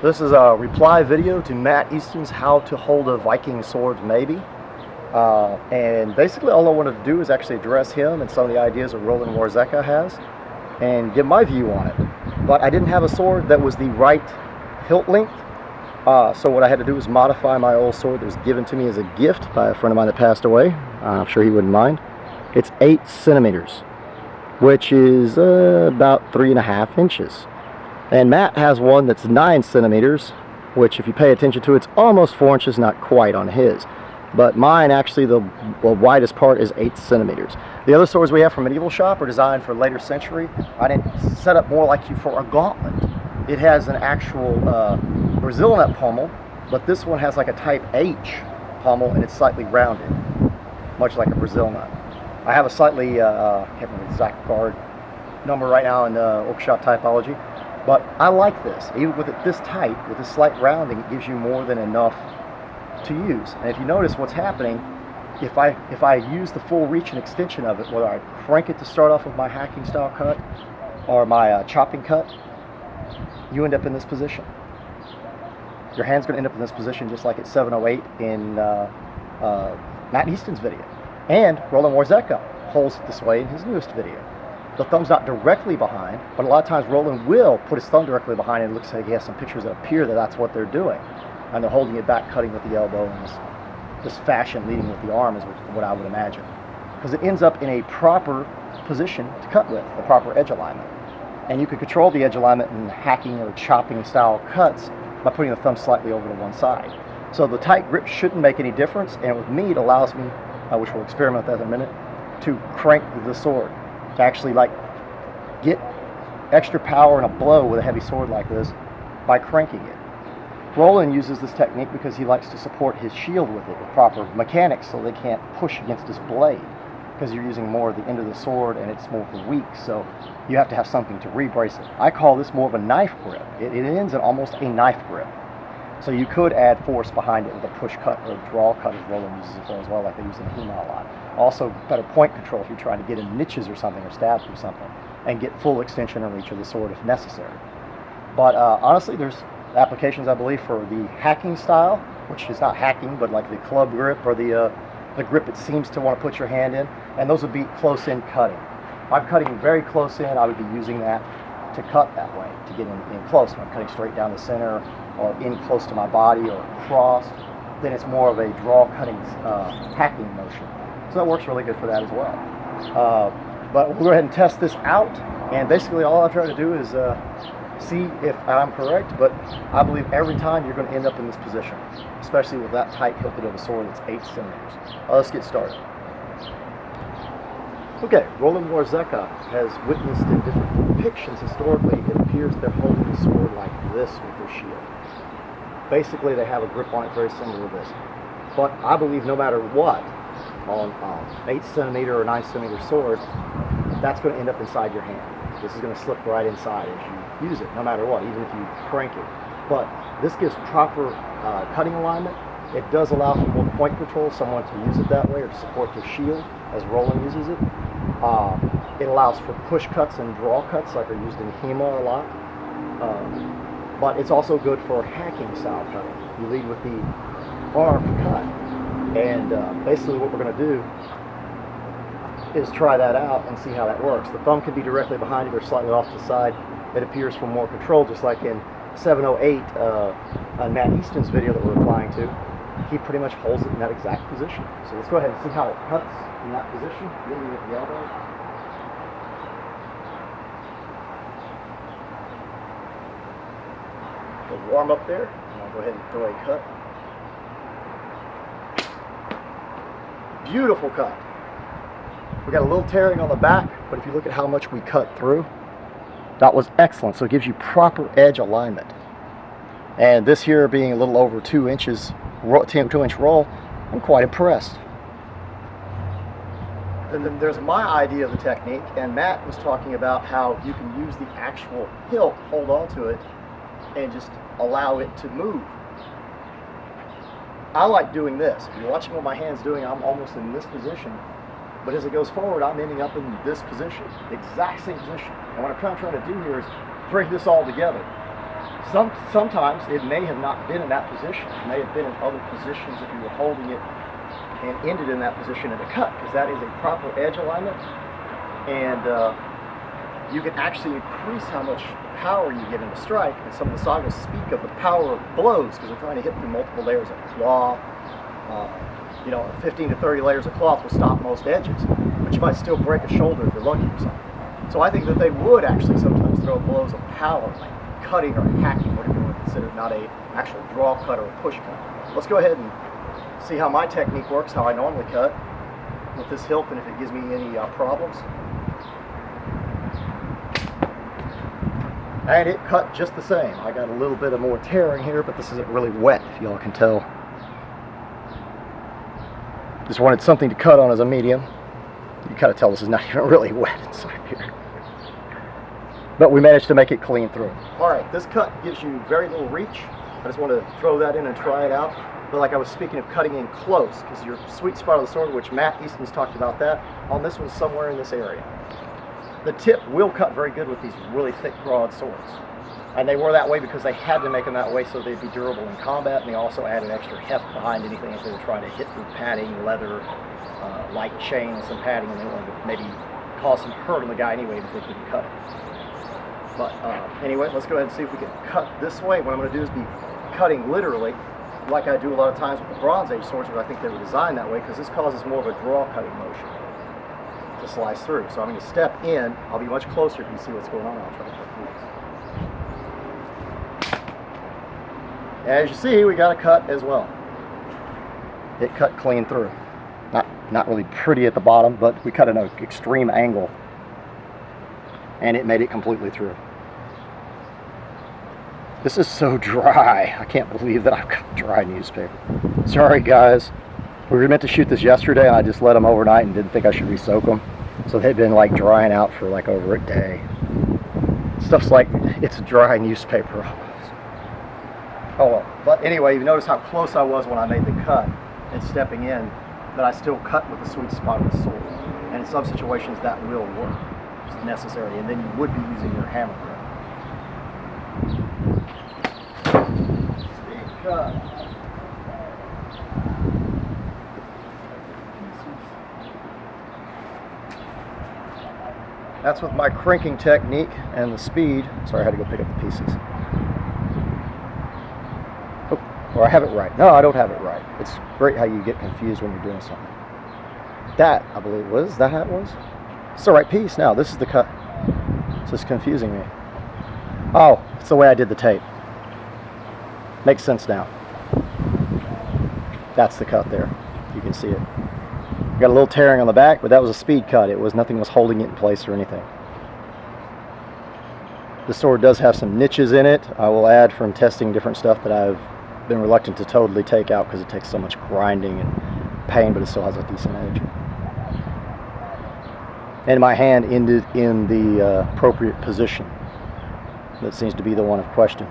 This is a reply video to Matt Easton's How to Hold a Viking Sword Maybe. And basically all I wanted to do is actually address him and some of the ideas that Roland Warzecha has and give my view on it. But I didn't have a sword that was the right hilt length. So what I had to do was modify my old sword that was given to me as a gift by a friend of mine that passed away. I'm sure he wouldn't mind. It's 8 centimeters, which is about 3.5 inches. And Matt has one that's 9 centimeters, which if you pay attention to, it's almost 4 inches, not quite on his. But mine, actually, the widest part is 8 centimeters. The other swords we have from Medieval Shop are designed for later century. I didn't set up more like you for a gauntlet. It has an actual Brazil nut pommel, but this one has like a type H pommel and it's slightly rounded, much like a Brazil nut. I have a slightly, I can't remember the exact guard number right now in workshop typology. But I like this. Even with it this tight, with this slight rounding, it gives you more than enough to use. And if you notice what's happening, if I use the full reach and extension of it, whether I crank it to start off with my hacking style cut or my chopping cut, you end up in this position. Your hand's going to end up in this position just like at 708 in Matt Easton's video. And Roland Warzecha holds it this way in his newest video. The thumb's not directly behind, but a lot of times Roland will put his thumb directly behind, and it looks like he has some pictures that appear that that's what they're doing. And they're holding it back, cutting with the elbow, and this fashion leading with the arm is what I would imagine. Because it ends up in a proper position to cut with, the proper edge alignment. And you can control the edge alignment in hacking or chopping style cuts by putting the thumb slightly over to one side. So the tight grip shouldn't make any difference, and with mead allows me, which we'll experiment with that in a minute, to crank the sword. To actually like get extra power in a blow with a heavy sword like this by cranking it. Roland uses this technique because he likes to support his shield with it with proper mechanics so they can't push against his blade, because you're using more of the end of the sword and it's more weak, so you have to have something to re-brace it. I call this more of a knife grip. It ends in almost a knife grip. So you could add force behind it with a push cut or a draw cut, as Roland uses it for as well, like they use in HEMA a lot. Also, better point control if you're trying to get in niches or something, or stab through something, and get full extension and reach of the sword if necessary. But honestly, there's applications, I believe, for the hacking style, which is not hacking, but like the club grip or the grip it seems to want to put your hand in, and those would be close-in cutting. If I'm cutting very close in, I would be using that to cut that way, to get in close. If I'm cutting straight down the center, or in close to my body, or crossed, then it's more of a draw cutting hacking motion. So that works really good for that as well. But we'll go ahead and test this out, and basically all I try to do is see if I'm correct, but I believe every time you're going to end up in this position, especially with that tight hilted of a sword that's 8 centimeters. Let's get started. Okay, Roland Warzecha has witnessed in different depictions historically, it appears they're holding the sword like this with their shield. Basically, they have a grip on it very similar to this. But I believe no matter what, on 8 centimeter or 9 centimeter sword, that's going to end up inside your hand. This is going to slip right inside as you use it, no matter what, even if you crank it. But this gives proper cutting alignment. It does allow for more point control, someone to use it that way, or to support their shield, as Roland uses it. It allows for push cuts and draw cuts, like are used in HEMA a lot. But it's also good for hacking style cutting. You lead with the arm cut. And basically what we're going to do is try that out and see how that works. The thumb can be directly behind it or slightly off to the side. It appears for more control, just like in 708 on Matt Easton's video that we're replying to. He pretty much holds it in that exact position. So let's go ahead and see how it cuts in that position, really with the elbow. So warm up there, and I'll go ahead and throw a cut. Beautiful cut. We got a little tearing on the back, but if you look at how much we cut through, that was excellent. So it gives you proper edge alignment. And this here being a little over 2 inches, 2-inch roll, I'm quite impressed. And then there's my idea of the technique, and Matt was talking about how you can use the actual hilt, hold on to it, and just allow it to move. I like doing this. If you're watching what my hand's doing, I'm almost in this position, but as it goes forward, I'm ending up in this position, the exact same position. And what I'm trying to do here is bring this all together. Sometimes it may have not been in that position. It may have been in other positions if you were holding it and ended in that position in the cut, because that is a proper edge alignment, and you can actually increase how much power you get in a strike. And some of the sagas speak of the power of blows, because they're trying to hit through multiple layers of cloth. 15 to 30 layers of cloth will stop most edges, but you might still break a shoulder if you're lucky or something. So I think that they would actually sometimes throw blows of power, like cutting or hacking, whatever you want to consider, not a actual draw cut or a push cut. Let's go ahead and see how my technique works, how I normally cut with this hilt, and if it gives me any problems. And it cut just the same. I got a little bit of more tearing here, but this isn't really wet, if y'all can tell. Just wanted something to cut on as a medium. You kind of tell this is not even really wet inside here. But we managed to make it clean through. Alright, this cut gives you very little reach. I just want to throw that in and try it out. But like I was speaking of cutting in close, because your sweet spot of the sword, which Matt Easton's talked about that, on this one's somewhere in this area. The tip will cut very good with these really thick, broad swords. And they were that way because they had to make them that way so they'd be durable in combat, and they also added extra heft behind anything if they were trying to hit through padding, leather, light chain, and some padding, and they wanted to maybe cause some hurt on the guy anyway if they couldn't cut it. But anyway, let's go ahead and see if we can cut this way. What I'm going to do is be cutting literally, like I do a lot of times with the Bronze Age swords, but I think they were designed that way because this causes more of a draw cutting motion to slice through. So I'm going to step in. I'll be much closer if you see what's going on. I'll try to cut through this. As you see, we got a cut as well. It cut clean through. Not really pretty at the bottom, but we cut at an extreme angle, and it made it completely through. This is so dry. I can't believe that I've got dry newspaper. Sorry guys. We were meant to shoot this yesterday, and I just let them overnight and didn't think I should re-soak them. So they've been like drying out for like over a day. Stuff's like, it's dry newspaper almost. Oh well. But anyway, you notice how close I was when I made the cut and stepping in, that I still cut with the sweet spot of the sword. And in some situations that will work, if necessary, and then you would be using your hammer grip. Big cut. That's with my cranking technique and the speed. Sorry, I had to go pick up the pieces. Oh, or I have it right. No, I don't have it right. It's great how you get confused when you're doing something. That, I believe, was that how it was? It's the right piece now. This is the cut. It's just confusing me. Oh, it's the way I did the tape. Makes sense now. That's the cut there. You can see it. Got a little tearing on the back, but that was a speed cut. Nothing was holding it in place or anything. The sword does have some niches in it. I will add from testing different stuff that I've been reluctant to totally take out because it takes so much grinding and pain, but it still has a decent edge. And my hand ended in the appropriate position. That seems to be the one of question.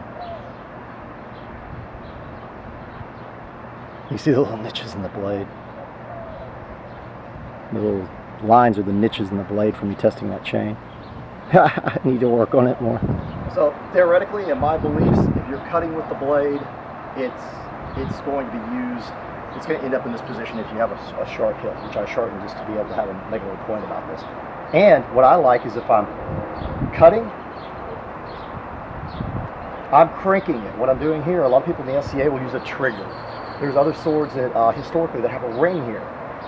You see the little niches in the blade. The little lines are the niches in the blade from me testing that chain. I need to work on it more. So theoretically, in my beliefs, if you're cutting with the blade, it's going to be used. It's going to end up in this position if you have a sharp hilt, which I sharpened just to be able to make a little point about this. And what I like is if I'm cutting, I'm cranking it. What I'm doing here, a lot of people in the SCA will use a trigger. There's other swords that historically that have a ring here.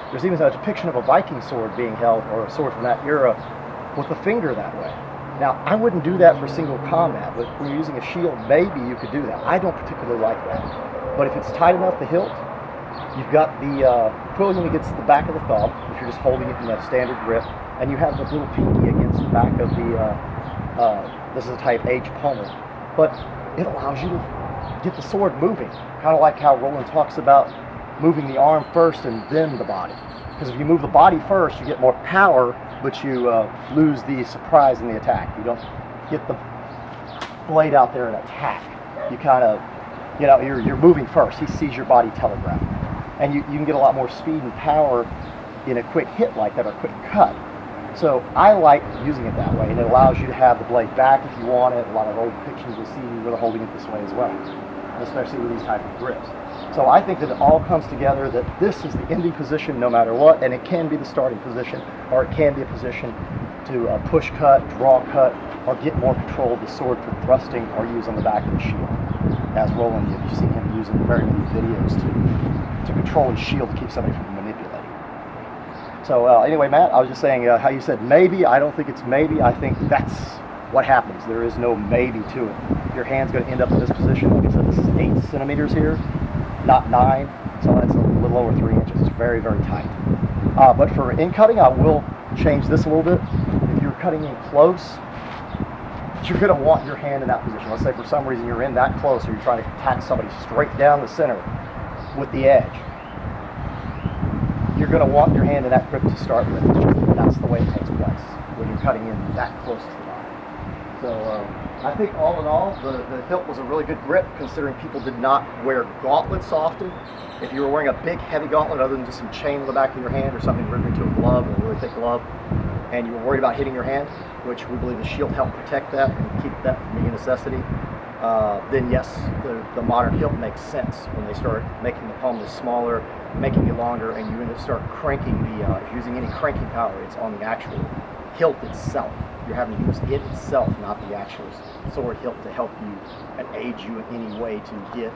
There's even a depiction of a Viking sword being held, or a sword from that era, with the finger that way. Now, I wouldn't do that for single combat, but when you're using a shield, maybe you could do that. I don't particularly like that. But if it's tight enough, the hilt, you've got the quillian against the back of the thumb, if you're just holding it in that standard grip, and you have the little pinky against the back of the, this is a type H pommel. But it allows you to get the sword moving, kind of like how Roland talks about moving the arm first and then the body. Because if you move the body first, you get more power, but you lose the surprise in the attack. You don't get the blade out there and attack. You kind of, you're moving first. He sees your body telegraph. And you can get a lot more speed and power in a quick hit like that, or a quick cut. So I like using it that way, and it allows you to have the blade back if you want it. A lot of old pictures you'll see you really holding it this way as well, especially with these type of grips. So I think that it all comes together, that this is the ending position no matter what, and it can be the starting position, or it can be a position to push cut, draw cut, or get more control of the sword for thrusting or use on the back of the shield. As Roland, you've seen him use in very many videos to control his shield to keep somebody from manipulating. So anyway, Matt, I was just saying how you said maybe. I don't think it's maybe. I think that's what happens. There is no maybe to it. Your hand's going to end up in this position. Like I said, this is 8 centimeters here, not 9. So that's a little over 3 inches. It's very, very tight. But for in cutting, I will change this a little bit. If you're cutting in close, you're going to want your hand in that position. Let's say for some reason you're in that close, or you're trying to attack somebody straight down the center with the edge. You're going to want your hand in that grip to start with. That's the way it takes place when you're cutting in that close to the body. So I think all in all, the hilt was a really good grip, considering people did not wear gauntlets often. If you were wearing a big heavy gauntlet other than just some chain on the back of your hand or something ripped into a glove, or a really thick glove, and you were worried about hitting your hand, which we believe the shield helped protect that and keep that from being a necessity, then yes, the modern hilt makes sense when they start making the palm smaller, making it longer, and you end up start cranking the, if you're using any cranking power, it's on the actual hilt itself. You're having to use it itself, not the actual sword hilt, to help you and aid you in any way to get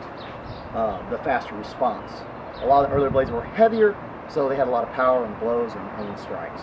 the faster response. A lot of the earlier blades were heavier, so they had a lot of power and blows and strikes.